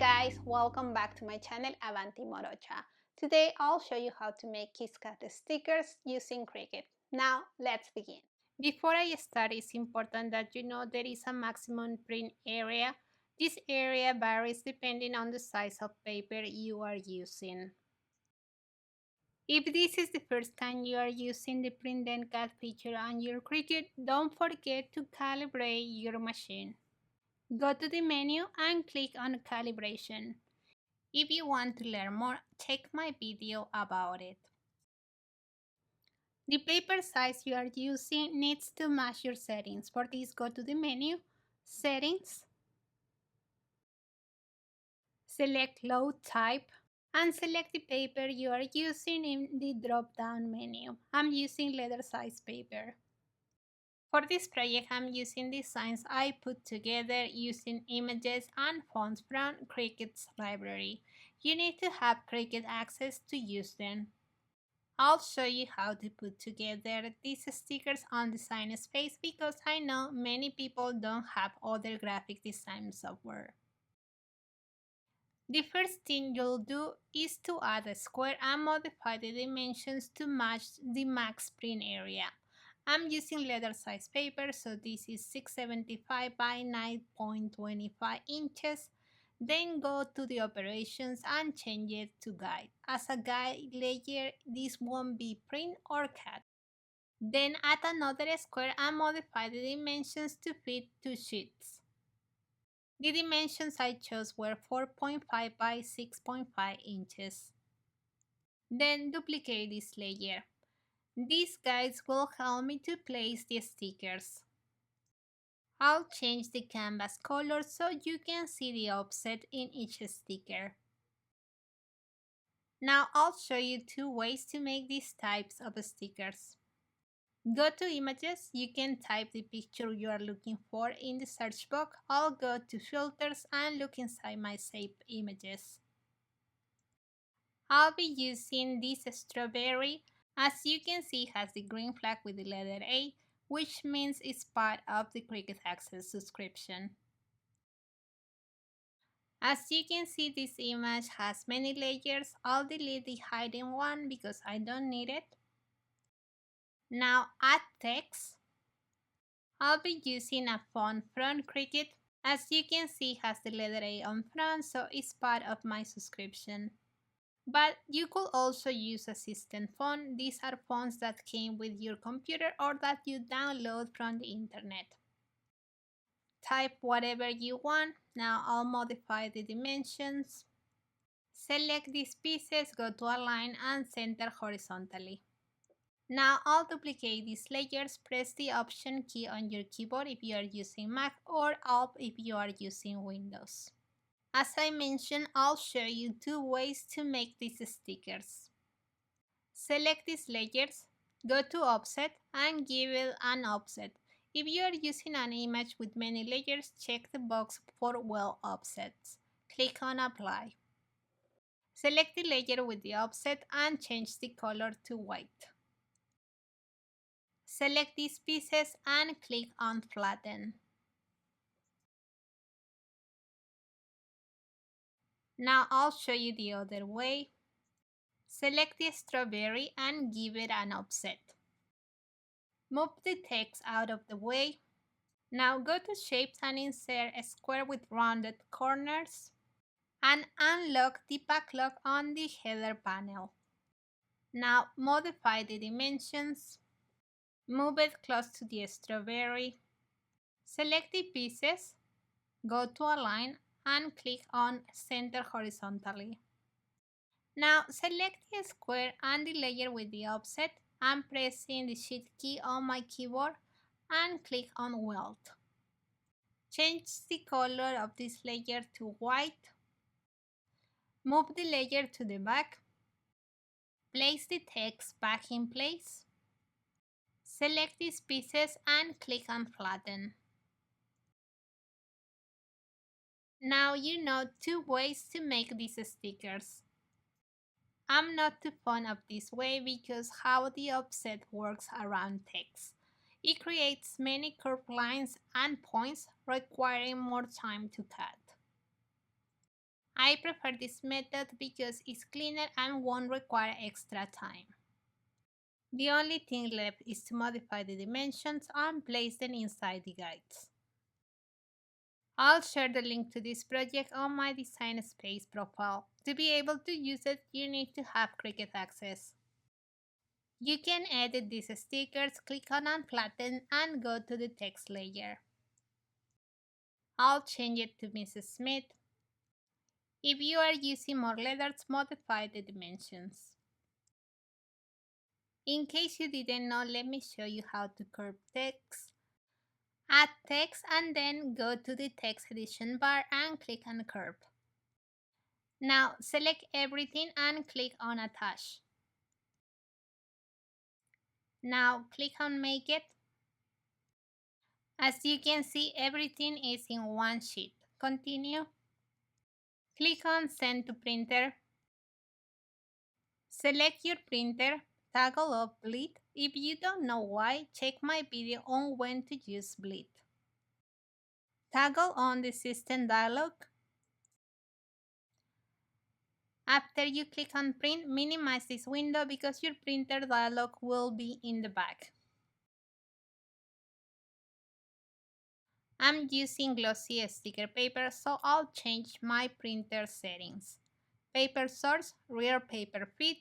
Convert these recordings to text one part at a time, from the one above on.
guys, welcome back to my channel Avanti Morocha. Today I'll show you how to make Cricut stickers using Cricut. Now let's begin. Before I start, it's important that you know there is a maximum print area. This area varies depending on the size of paper you are using. If this is the first time you are using the print and cut feature on your Cricut, don't forget to calibrate your machine. Go to the menu and click on calibration. If you want to learn more, check my video about it. The paper size you are using needs to match your settings. For this, go to the menu, Settings, select Load Type, and select the paper you are using in the drop-down menu. I'm using letter size paper. For this project, I'm using designs I put together using images and fonts from Cricut's library. You need to have Cricut access to use them. I'll show you how to put together these stickers on Design Space because I know many people don't have other graphic design software. The first thing you'll do is to add a square and modify the dimensions to match the max print area. I'm using letter size paper, so this is 675 by 9.25 inches. Then go to the operations and change it to guide. As a guide layer, this won't be print or cut. Then add another square and modify the dimensions to fit two sheets. The dimensions I chose were 4.5 by 6.5 inches. Then duplicate this layer. These guides will help me to place the stickers. I'll change the canvas color so you can see the offset in each sticker. Now I'll show you two ways to make these types of stickers. Go to Images, you can type the picture you are looking for in the search box. I'll go to Filters and look inside my saved images. I'll be using this strawberry. As you can see, it has the green flag with the letter A, which means it's part of the Cricut Access subscription. As you can see, this image has many layers. I'll delete the hidden one because I don't need it. Now add text. I'll be using a font from Cricut. As you can see, it has the letter A on front, so it's part of my subscription. But you could also use assistant font. These are fonts that came with your computer or that you download from the internet. Type whatever you want. Now I'll modify the dimensions. Select these pieces, go to Align and center horizontally. Now I'll duplicate these layers. Press the Option key on your keyboard if you are using Mac or Alt if you are using Windows. As I mentioned, I'll show you two ways to make these stickers. Select these layers, go to Offset and give it an offset. If you are using an image with many layers, check the box for well offsets. Click on Apply. Select the layer with the offset and change the color to white. Select these pieces and click on Flatten. Now I'll show you the other way. Select the strawberry and give it an offset. Move the text out of the way. Now go to Shapes and insert a square with rounded corners and unlock the backlock on the header panel. Now modify the dimensions. Move it close to the strawberry. Select the pieces, go to Align and click on Center horizontally. Now select the square and the layer with the offset and pressing the Shift key on my keyboard and click on Weld. Change the color of this layer to white. Move the layer to the back. Place the text back in place. Select these pieces and click on Flatten. Now you know two ways to make these stickers. I'm not too fond of this way because how the offset works around text. It creates many curved lines and points requiring more time to cut. I prefer this method because it's cleaner and won't require extra time. The only thing left is to modify the dimensions and place them inside the guides. I'll share the link to this project on my Design Space profile. To be able to use it, you need to have Cricut access. You can edit these stickers, click on Unflatten, and go to the text layer. I'll change it to Mrs. Smith. If you are using more letters, modify the dimensions. In case you didn't know, let me show you how to curve text. Add text and then go to the text edition bar and click on curve. Now select everything and click on attach. Now click on make it. As you can see, everything is in one sheet. Continue. Click on send to printer. Select your printer, toggle off bleed. If you don't know why, check my video on when to use bleed. Toggle on the system dialog. After you click on print, minimize this window because your printer dialog will be in the back. I'm using glossy sticker paper, so I'll change my printer settings. Paper source, rear paper feed,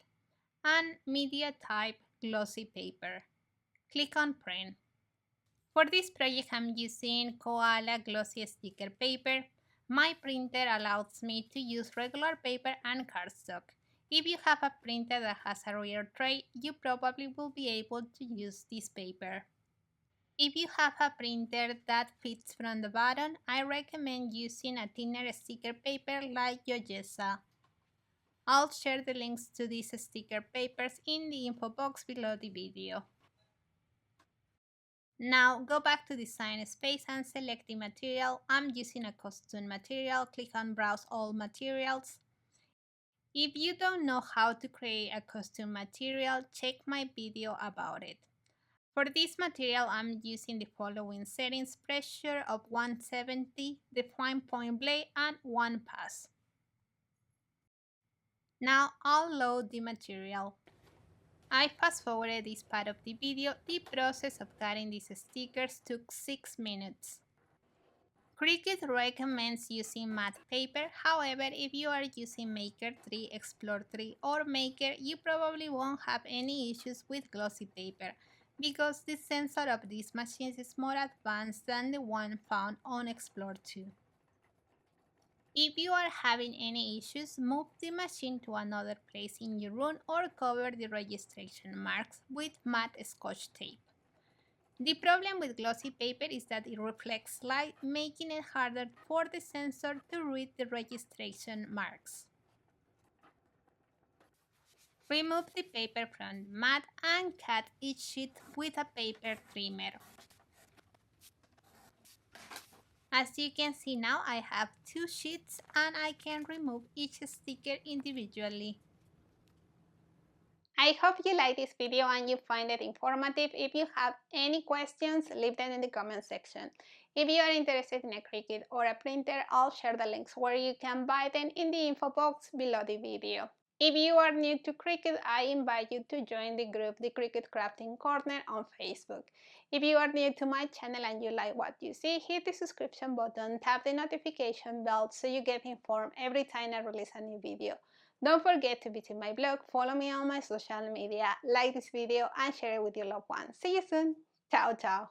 and media type glossy paper. Click on print. For this project, I'm using Koala glossy sticker paper. My printer allows me to use regular paper and cardstock. If you have a printer that has a rear tray, you probably will be able to use this paper. If you have a printer that fits from the bottom, I recommend using a thinner sticker paper like Yogesa. I'll share the links to these sticker papers in the info box below the video. Now go back to Design Space and select the material. I'm using a costume material. Click on Browse All Materials. If you don't know how to create a costume material, check my video about it. For this material, I'm using the following settings: pressure of 170, the fine point blade, and 1 pass. Now I'll load the material. I fast forwarded this part of the video. The process of cutting these stickers took 6 minutes. Cricut recommends using matte paper. However, if you are using Maker 3, Explore 3, or Maker, you probably won't have any issues with glossy paper because the sensor of these machines is more advanced than the one found on Explore 2. If you are having any issues, move the machine to another place in your room or cover the registration marks with matte Scotch tape. The problem with glossy paper is that it reflects light, making it harder for the sensor to read the registration marks. Remove the paper from the mat and cut each sheet with a paper trimmer. As you can see now, I have 2 sheets and I can remove each sticker individually. I hope you like this video and you find it informative. If you have any questions, leave them in the comment section. If you are interested in a Cricut or a printer, I'll share the links where you can buy them in the info box below the video. If you are new to Cricut, I invite you to join the group, the Cricut Crafting Corner on Facebook. If you are new to my channel and you like what you see, hit the subscription button, tap the notification bell so you get informed every time I release a new video. Don't forget to visit my blog, follow me on my social media, like this video and share it with your loved ones. See you soon. Ciao, ciao.